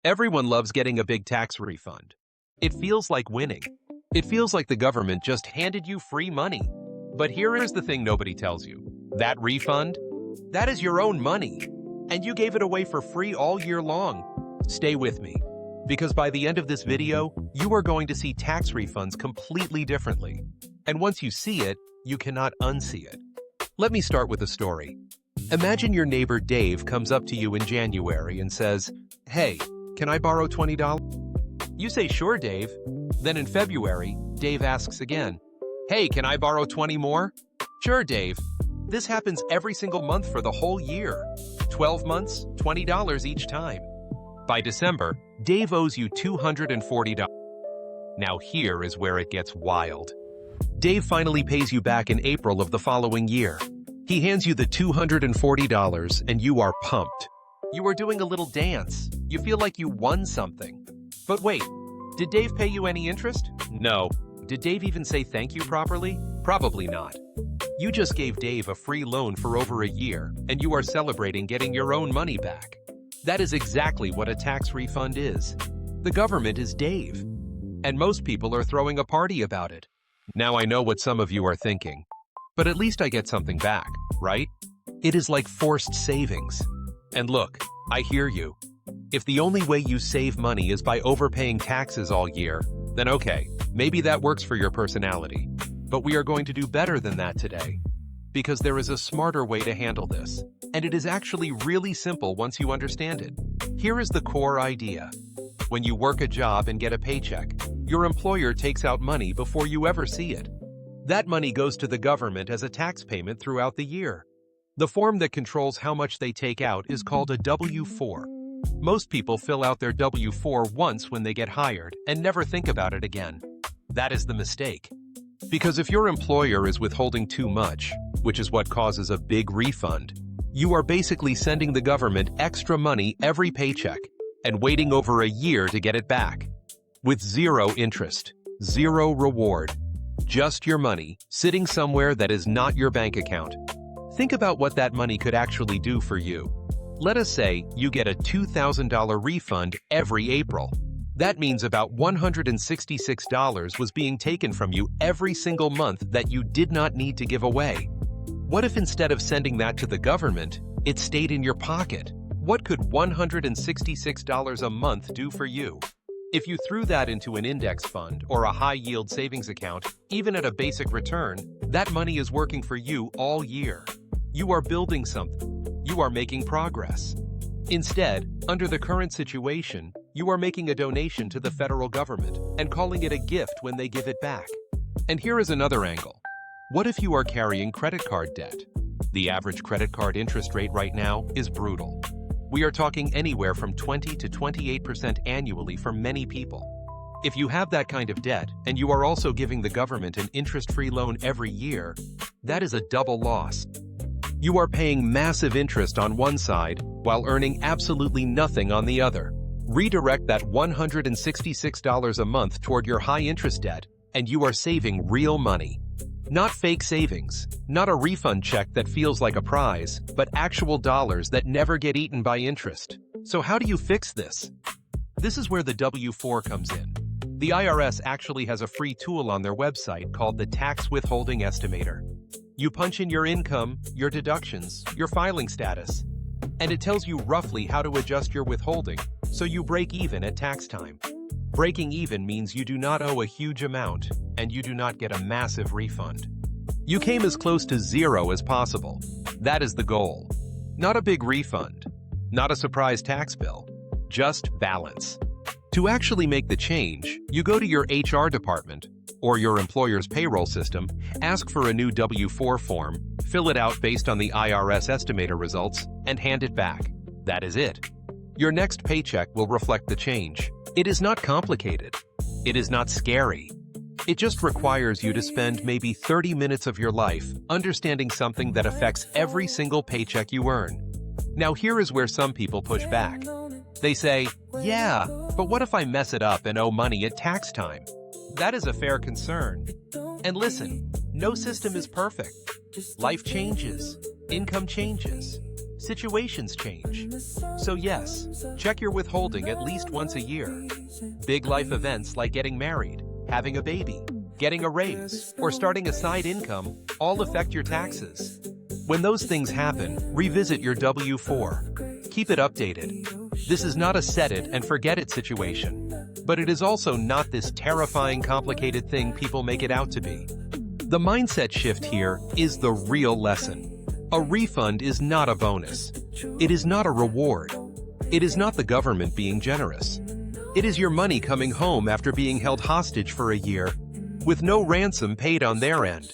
Everyone loves getting a big tax refund. It feels like winning. It feels like the government just handed you free money. But here is the thing nobody tells you. That refund? That is your own money. And you gave it away for free all year long. Stay with me. Because by the end of this video, you are going to see tax refunds completely differently. And once you see it, you cannot unsee it. Let me start with a story. Imagine your neighbor Dave comes up to you in January and says, "Hey, can I borrow $20?" You say, "Sure, Dave." Then in February, Dave asks again, "Hey, can I borrow 20 more?" "Sure, Dave." This happens every single month for the whole year. 12 months, $20 each time. By December, Dave owes you $240. Now here is where it gets wild. Dave finally pays you back in April of the following year. He hands you the $240 and you are pumped. You are doing a little dance. You feel like you won something. But wait, did Dave pay you any interest? No. Did Dave even say thank you properly? Probably not. You just gave Dave a free loan for over a year, and you are celebrating getting your own money back. That is exactly what a tax refund is. The government is Dave. And most people are throwing a party about it. Now I know what some of you are thinking. But at least I get something back, right? It is like forced savings. And look, I hear you. If the only way you save money is by overpaying taxes all year, then okay, maybe that works for your personality. But we are going to do better than that today. Because there is a smarter way to handle this. And it is actually really simple once you understand it. Here is the core idea. When you work a job and get a paycheck, your employer takes out money before you ever see it. That money goes to the government as a tax payment throughout the year. The form that controls how much they take out is called a W-4. Most people fill out their W-4 once when they get hired and never think about it again. That is the mistake. Because if your employer is withholding too much, which is what causes a big refund, you are basically sending the government extra money every paycheck and waiting over a year to get it back. With zero interest, zero reward, just your money sitting somewhere that is not your bank account. Think about what that money could actually do for you. Let us say you get a $2,000 refund every April. That means about $166 was being taken from you every single month that you did not need to give away. What if instead of sending that to the government, it stayed in your pocket? What could $166 a month do for you? If you threw that into an index fund or a high-yield savings account, even at a basic return, that money is working for you all year. You are building something. You are making progress. Instead, under the current situation, you are making a donation to the federal government and calling it a gift when they give it back. And here is another angle. What if you are carrying credit card debt? The average credit card interest rate right now is brutal. We are talking anywhere from 20 to 28% annually for many people. If you have that kind of debt and you are also giving the government an interest-free loan every year, that is a double loss. You are paying massive interest on one side while earning absolutely nothing on the other. Redirect that $166 a month toward your high-interest debt, and you are saving real money. Not fake savings, not a refund check that feels like a prize, but actual dollars that never get eaten by interest. So how do you fix this? This is where the W-4 comes in. The IRS actually has a free tool on their website called the Tax Withholding Estimator. You punch in your income, your deductions, your filing status, and it tells you roughly how to adjust your withholding so you break even at tax time. Breaking even means you do not owe a huge amount and you do not get a massive refund. You came as close to zero as possible. That is the goal. Not a big refund, not a surprise tax bill, just balance. To actually make the change, you go to your HR department or your employer's payroll system, ask for a new W-4 form, fill it out based on the IRS estimator results, and hand it back. That is it. Your next paycheck will reflect the change. It is not complicated. It is not scary. It just requires you to spend maybe 30 minutes of your life understanding something that affects every single paycheck you earn. Now here is where some people push back. They say, "Yeah, but what if I mess it up and owe money at tax time?" That is a fair concern. And listen, no system is perfect. Life changes. Income changes. Situations change. So yes, check your withholding at least once a year. Big life events like getting married, having a baby, getting a raise, or starting a side income all affect your taxes. When those things happen, revisit your W-4. Keep it updated. This is not a set it and forget it situation, but it is also not this terrifying, complicated thing people make it out to be. The mindset shift here is the real lesson. A refund is not a bonus. It is not a reward. It is not the government being generous. It is your money coming home after being held hostage for a year, with no ransom paid on their end.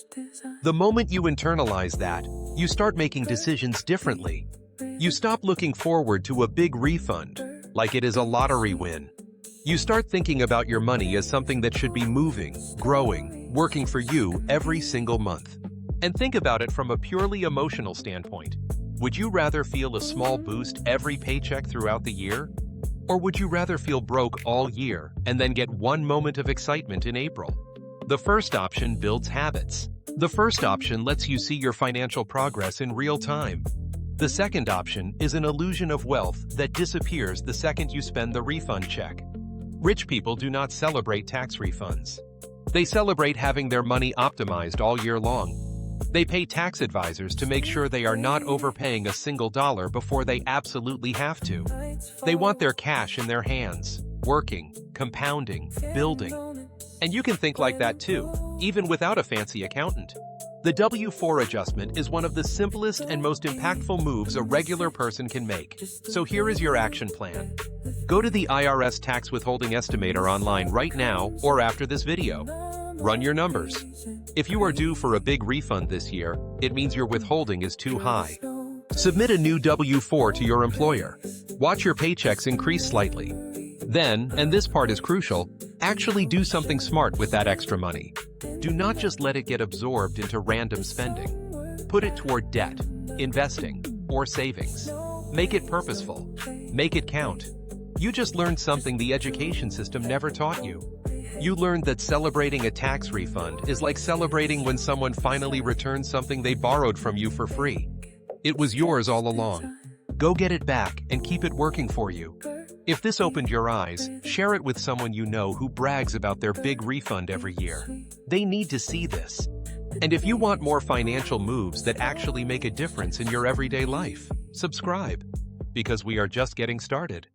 The moment you internalize that, you start making decisions differently. You stop looking forward to a big refund, like it is a lottery win. You start thinking about your money as something that should be moving, growing, working for you every single month. And think about it from a purely emotional standpoint. Would you rather feel a small boost every paycheck throughout the year? Or would you rather feel broke all year and then get one moment of excitement in April? The first option builds habits. The first option lets you see your financial progress in real time. The second option is an illusion of wealth that disappears the second you spend the refund check. Rich people do not celebrate tax refunds. They celebrate having their money optimized all year long. They pay tax advisors to make sure they are not overpaying a single dollar before they absolutely have to. They want their cash in their hands, working, compounding, building. And you can think like that too, even without a fancy accountant. The W-4 adjustment is one of the simplest and most impactful moves a regular person can make. So here is your action plan. Go to the IRS Tax Withholding Estimator online right now or after this video. Run your numbers. If you are due for a big refund this year, it means your withholding is too high. Submit a new W-4 to your employer. Watch your paychecks increase slightly. Then, and this part is crucial, actually do something smart with that extra money. Do not just let it get absorbed into random spending. Put it toward debt, investing, or savings. Make it purposeful. Make it count. You just learned something the education system never taught you. You learned that celebrating a tax refund is like celebrating when someone finally returns something they borrowed from you for free. It was yours all along. Go get it back and keep it working for you. If this opened your eyes, share it with someone you know who brags about their big refund every year. They need to see this. And if you want more financial moves that actually make a difference in your everyday life, subscribe, because we are just getting started.